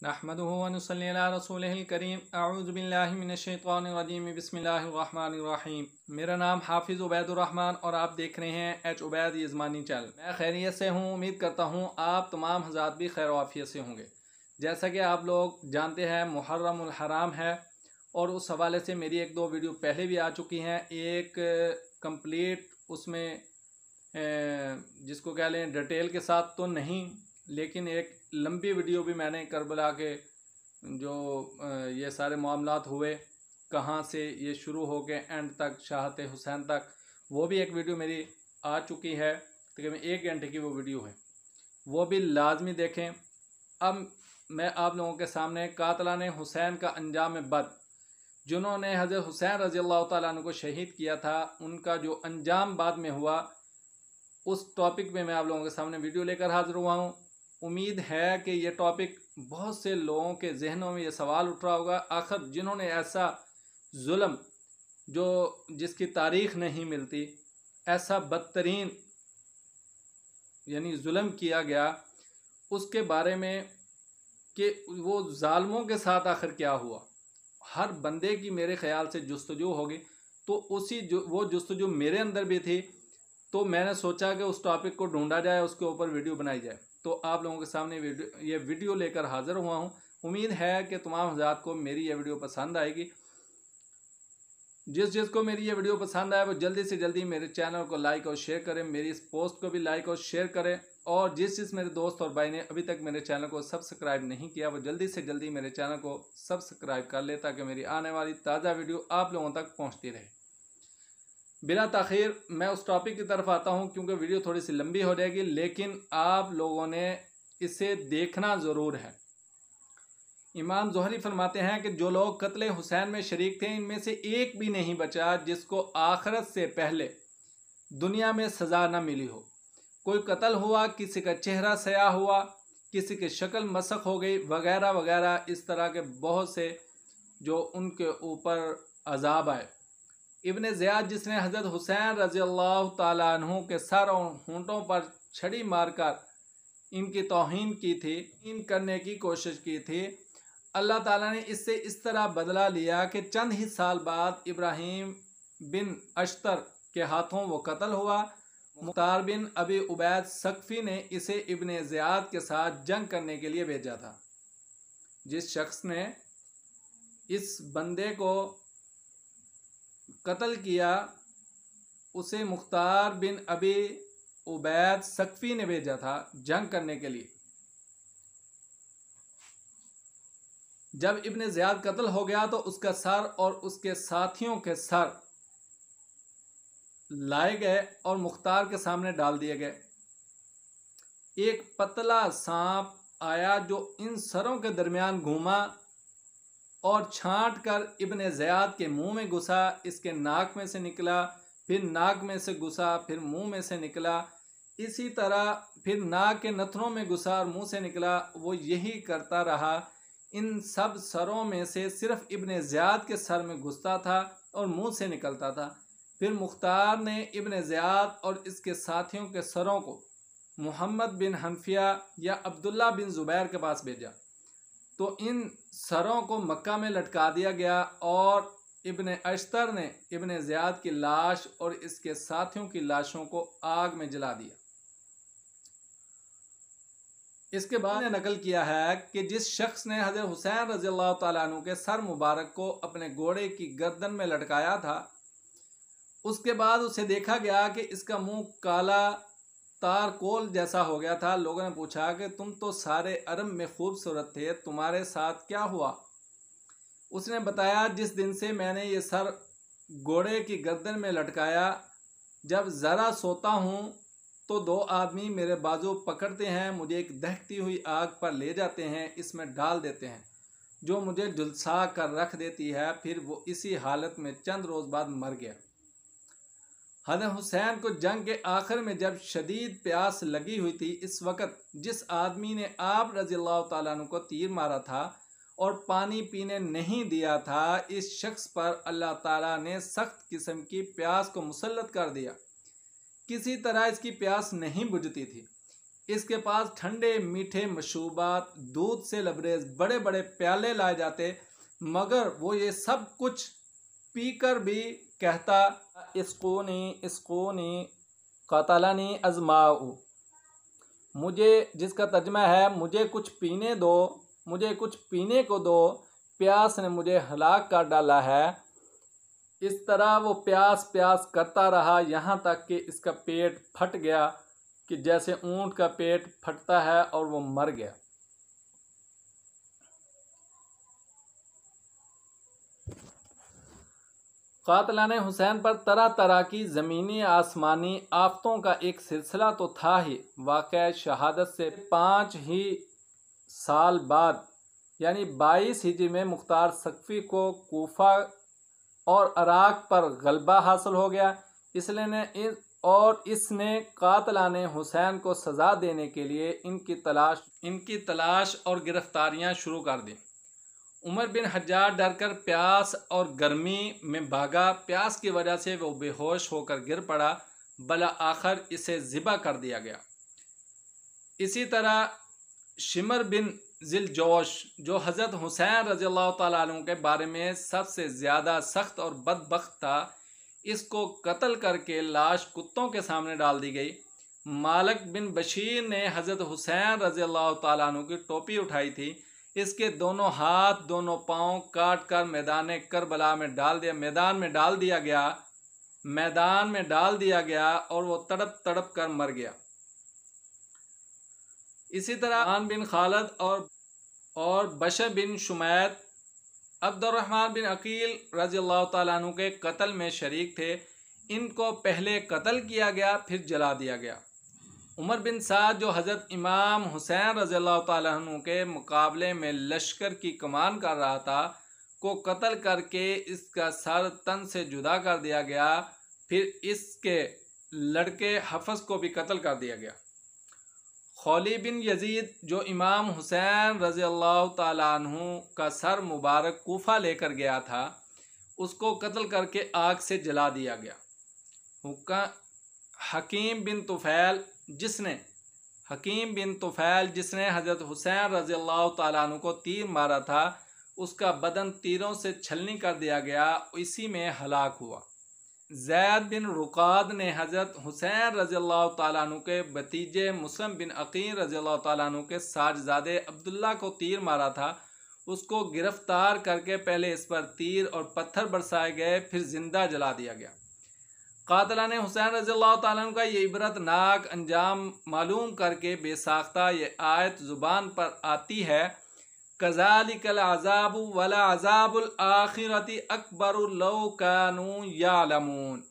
नहमदुहु व नुसल्ली अला रसूलिहिल करीम। अऊज़ु बिल्लाहि मिनश शैतानिर रजीम। बिस्मिल्लाहिर रहमानिर रहीम। मेरा नाम हाफिज़ उबैदुर रहमान और आप देख रहे हैं एच उबैद यज़मानी चैनल। मैं खैरियत से हूँ, उम्मीद करता हूँ आप तमाम हज़रात भी खैर वाफियत से होंगे। जैसा कि आप लोग जानते हैं मुहर्रमुल हराम है और उस हवाले से मेरी एक दो वीडियो पहले भी आ चुकी हैं। एक कंप्लीट उसमें जिसको कह लें डिटेल के साथ तो नहीं, लेकिन एक लंबी वीडियो भी मैंने करबला के जो ये सारे मामलात हुए, कहाँ से ये शुरू हो के एंड तक शाहत हुसैन तक, वो भी एक वीडियो मेरी आ चुकी है। तकरीबन 1 घंटे की वो वीडियो है, वो भी लाजमी देखें। अब मैं आप लोगों के सामने कातलाने हुसैन का अंजाम बद, जिन्होंने हज़रत हुसैन रज़ी अल्लाह तआला अन्हु को शहीद किया था, उनका जो अंजाम बाद में हुआ, उस टॉपिक में मैं आप लोगों के सामने वीडियो लेकर हाजिर हुआ हूँ। उम्मीद है कि ये टॉपिक बहुत से लोगों के जहनों में ये सवाल उठ रहा होगा, आखिर जिन्होंने ऐसा जुल्म जो जिसकी तारीख़ नहीं मिलती, ऐसा बदतरीन यानी जुल्म किया गया, उसके बारे में कि वो जालिमों के साथ आखिर क्या हुआ, हर बंदे की मेरे ख़्याल से जुस्तजू होगी। तो वो जुस्तजू मेरे अंदर भी थी, तो मैंने सोचा कि उस टॉपिक को ढूंढा जाए, उसके ऊपर वीडियो बनाई जाए। तो आप लोगों के सामने ये वीडियो लेकर हाज़िर हुआ हूँ। उम्मीद है कि तमाम हज़रात को मेरी ये वीडियो पसंद आएगी। जिसको मेरी ये वीडियो पसंद आए वो जल्दी से जल्दी मेरे चैनल को लाइक और शेयर करें, मेरी इस पोस्ट को भी लाइक और शेयर करें। और जिस मेरे दोस्त और भाई ने अभी तक मेरे चैनल को सब्सक्राइब नहीं किया, वो जल्दी से जल्दी मेरे चैनल को सब्सक्राइब कर ले, ताकि मेरी आने वाली ताज़ा वीडियो आप लोगों तक पहुँचती रहे। बिला ताख़ीर मैं उस टॉपिक की तरफ आता हूं, क्योंकि वीडियो थोड़ी सी लंबी हो जाएगी, लेकिन आप लोगों ने इसे देखना ज़रूर है। इमाम ज़ोहरी फरमाते हैं कि जो लोग कत्ले हुसैन में शरीक थे, इनमें से एक भी नहीं बचा जिसको आखिरत से पहले दुनिया में सज़ा न मिली हो। कोई कत्ल हुआ, किसी का चेहरा स्याह हुआ, किसी की शक्ल मसख हो गई, वगैरह वगैरह, इस तरह के बहुत से जो उनके ऊपर अजाब आए। इब्ने ज़ियाद, जिसने हज़रत हुसैन रज़ी अल्लाह ताला अन्हु के सर और होंठों पर छड़ी मारकर इनकी तौहीन की थी, इन करने की कोशिश की थी, अल्लाह ताला ने इससे इस तरह बदला लिया कि चंद ही साल बाद इब्राहीम बिन अश्तर के हाथों वो कत्ल हुआ। मुख्तार बिन अबी उबैद सकफ़ी ने इसे इब्ने ज़ियाद के साथ जंग करने के लिए भेजा था। जिस शख्स ने इस बंदे को कत्ल किया, उसे मुख्तार बिन अबी उबैद सकफ़ी ने भेजा था जंग करने के लिए। जब इब्ने ज़ियाद कत्ल हो गया तो उसका सर और उसके साथियों के सर लाए गए और मुख्तार के सामने डाल दिए गए। एक पतला सांप आया जो इन सरों के दरमियान घूमा और छांट कर इब्ने ज़ियाद के मुंह में घुसा, इसके नाक में से निकला, फिर नाक में से घुसा, फिर मुंह में से निकला, इसी तरह फिर नाक के नथनों में घुसा और मुंह से निकला। वो यही करता रहा। इन सब सरों में से सिर्फ इब्ने ज़ियाद के सर में घुसता था और मुंह से निकलता था। फिर मुख्तार ने इब्ने ज़ियाद और इसके साथियों के सरों को मोहम्मद बिन हनफिया या अब्दुल्ला बिन ज़ुबैर के पास भेजा, तो इन सरों को मक्का में लटका दिया गया और इब्ने अश्तर ने इब्ने ज़ियाद की लाश और इसके साथियों की लाशों को आग में जला दिया। इसके बाद ने नकल किया है कि जिस शख्स ने हज़रत हुसैन रज़ी अल्लाह तआला अन्हु के सर मुबारक को अपने घोड़े की गर्दन में लटकाया था, उसके बाद उसे देखा गया कि इसका मुंह काला तारकोल जैसा हो गया था। लोगों ने पूछा कि तुम तो सारे अरब में खूबसूरत थे, तुम्हारे साथ क्या हुआ? उसने बताया, जिस दिन से मैंने ये सर घोड़े की गर्दन में लटकाया, जब ज़रा सोता हूँ तो 2 आदमी मेरे बाजू पकड़ते हैं, मुझे एक दहकती हुई आग पर ले जाते हैं, इसमें डाल देते हैं, जो मुझे झुलसा कर रख देती है। फिर वो इसी हालत में चंद रोज़ बाद मर गया। हज़रत हुसैन को जंग के आखिर में जब शदीद प्यास लगी हुई थी, इस वक़्त जिस आदमी ने आप रज़ी अल्लाह तआला अन्हु को तीर मारा था और पानी पीने नहीं दिया था, इस शख्स पर अल्लाह ताला ने सख्त किस्म की प्यास को मुसल्लत कर दिया। किसी तरह इसकी प्यास नहीं बुझती थी। इसके पास ठंडे मीठे मशरूबात, दूध से लबरेज बड़े बड़े प्याले लाए जाते, मगर वो ये सब कुछ पीकर भी कहता, इस्कूनी इस्कूनी कतलानी अजमाऊ, मुझे, जिसका तर्जमा है मुझे कुछ पीने दो, मुझे कुछ पीने को दो, प्यास ने मुझे हलाक कर डाला है। इस तरह वो प्यास प्यास करता रहा, यहाँ तक कि इसका पेट फट गया, कि जैसे ऊंट का पेट फटता है, और वो मर गया। कातलाने हुसैन पर तरह तरह की ज़मीनी आसमानी आफतों का एक सिलसिला तो था ही। वाक़या शहादत से 5 ही साल बाद यानी 22 हिजरी में मुख्तार सकफ़ी को कूफा और इराक़ पर गलबा हासिल हो गया। इसने कातलाने हुसैन को सज़ा देने के लिए इनकी तलाश और गिरफ्तारियां शुरू कर दी। उमर बिन हज्जाज डरकर प्यास और गर्मी में भागा। प्यास की वजह से वो बेहोश होकर गिर पड़ा, बला आखिर इसे ज़िबा कर दिया गया। इसी तरह शिमर बिन जिलजोश, जो हज़रत हुसैन रज़ियल्लाहु तआला अन्हु के बारे में सबसे ज़्यादा सख्त और बदबख्त था, इसको कत्ल करके लाश कुत्तों के सामने डाल दी गई। मालिक बिन बशीर ने हज़रत हुसैन रज़ियल्लाहु तआला अन्हु की टोपी उठाई थी, इसके दोनों हाथ दोनों पाँव काट कर मैदान करबला में डाल दिया गया और वो तड़प तड़प कर मर गया। इसी तरह आन बिन खालिद और बशर बिन शुमैत अब्दुर्रहमान बिन अकील रज़ियल्लाहु तआला अन्हु के कत्ल में शरीक थे। इनको पहले कत्ल किया गया, फिर जला दिया गया। उमर बिन साद, जो हज़रत इमाम हुसैन रज़ियल्लाहु तआला अन्हु के मुकाबले में लश्कर की कमान कर रहा था, को कत्ल करके इसका सर तन से जुदा कर दिया गया। फिर इसके लड़के हफ़स को भी कत्ल कर दिया गया। खौली बिन यजीद, जो इमाम हुसैन रज़ियल्लाहु तआला अन्हु का सर मुबारक कूफा लेकर गया था, उसको कत्ल करके आग से जला दिया गया। हकीम बिन तुफ़ैल, जिसने हज़रत हुसैन रज़ियल्लाहु तआला अन्हु को तीर मारा था, उसका बदन तीरों से छलनी कर दिया गया, इसी में हलाक हुआ। ज़ैद बिन रुकाद ने हज़रत हुसैन रज़ियल्लाहु तआला अन्हु के भतीजे मुस्लिम बिन अकील रज़ियल्लाहु तआला अन्हु के साजज़ादे अब्दुल्ला को तीर मारा था। उसको गिरफ्तार करके पहले इस पर तीर और पत्थर बरसाए गए, फिर जिंदा जला दिया गया। कातलाने हुसैन रज़ियल्लाहु तआला अन्हु का ये इबरतनाक अंजाम मालूम करके बेसाख्ता ये आयत ज़ुबान पर आती है, कज़ालिकल अज़ाबु वला अज़ाबुल आखिरति अकबरु लौ कानू यालमून।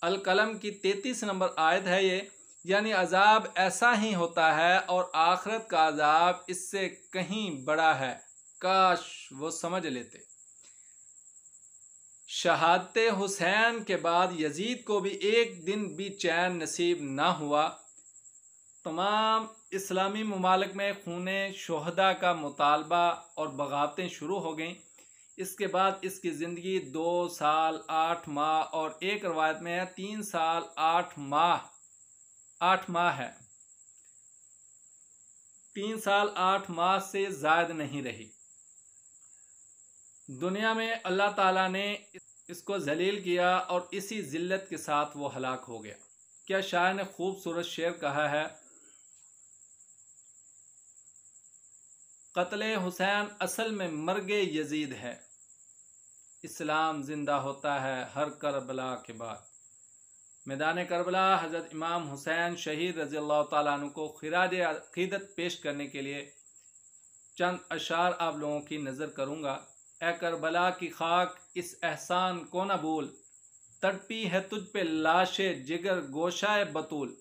अल कलम की 33 नंबर आयत है ये, यानी अजाब ऐसा ही होता है और आखिरत का अजाब इससे कहीं बड़ा है, काश वो समझ लेते। शहादत हुसैन के बाद यजीद को भी एक दिन भी चैन नसीब ना हुआ। तमाम इस्लामी ममालिक में खूने शोहदा का मुतालबा और बगावतें शुरू हो गईं। इसके बाद इसकी ज़िंदगी 2 साल 8 माह और एक रवायत में है 3 साल 8 माह है। 3 साल 8 माह से ज़ायद नहीं रही। दुनिया में अल्लाह ताला ने इसको जलील किया और इसी ज़िल्लत के साथ वो हलाक हो गया। क्या शायर ने खूबसूरत शेर कहा है, कत्ले हुसैन असल में मर्गे यजीद है, इस्लाम जिंदा होता है हर करबला के बाद। मैदान करबला हज़रत इमाम हुसैन शहीद रज़ियल्लाहु तआला अन्हु को खिराज अक़ीदत पेश करने के लिए चंद अशार आप लोगों की नज़र करूँगा। ए करबला की खाक इस एहसान को न भूल, तड़पी है तुझ पे लाशे जिगर गोशाए बतूल।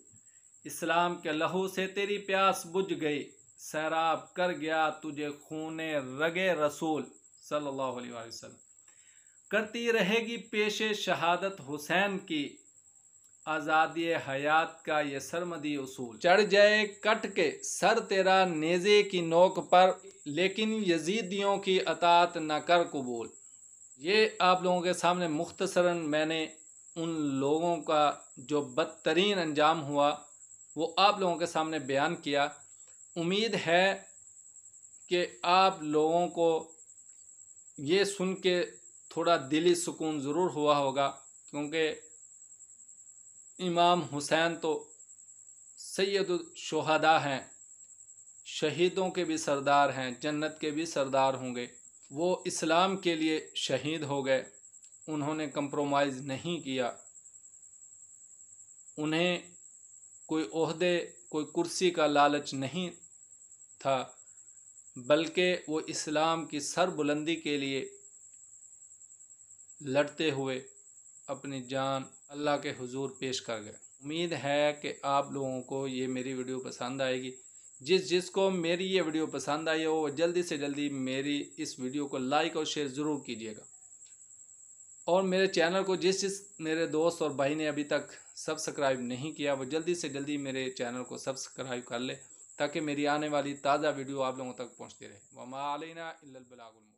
इस्लाम के लहू से तेरी प्यास बुझ गई, सैराब कर गया तुझे खूने रगे रसूल सल्लल्लाहु अलैहि वसल्लम। करती रहेगी पेशे शहादत हुसैन की, आज़ादी हयात का ये सरमदी उसूल। चढ़ जाए कट के सर तेरा नेज़े की नोक पर, लेकिन यजीदियों की अतात न कर कबूल। ये आप लोगों के सामने मुख्तसरन मैंने उन लोगों का जो बदतरीन अंजाम हुआ वो आप लोगों के सामने बयान किया। उम्मीद है कि आप लोगों को ये सुन के थोड़ा दिली सुकून ज़रूर हुआ होगा, क्योंकि इमाम हुसैन तो सैयदुल शुहदा हैं, शहीदों के भी सरदार हैं, जन्नत के भी सरदार होंगे। वो इस्लाम के लिए शहीद हो गए, उन्होंने कंप्रोमाइज़ नहीं किया। उन्हें कोई ओहदे, कोई कुर्सी का लालच नहीं था, बल्कि वो इस्लाम की सरबुलंदी के लिए लड़ते हुए अपनी जान अल्लाह के हुजूर पेश कर गए। उम्मीद है कि आप लोगों को ये मेरी वीडियो पसंद आएगी। जिसको मेरी ये वीडियो पसंद आई हो वो जल्दी से जल्दी मेरी इस वीडियो को लाइक और शेयर ज़रूर कीजिएगा। और मेरे चैनल को जिस मेरे दोस्त और भाई ने अभी तक सब्सक्राइब नहीं किया वो जल्दी से जल्दी मेरे चैनल को सब्सक्राइब कर ले, ताकि मेरी आने वाली ताज़ा वीडियो आप लोगों तक पहुँचती रहे। वमा अलैना इल्लल बलागुल मुबीन।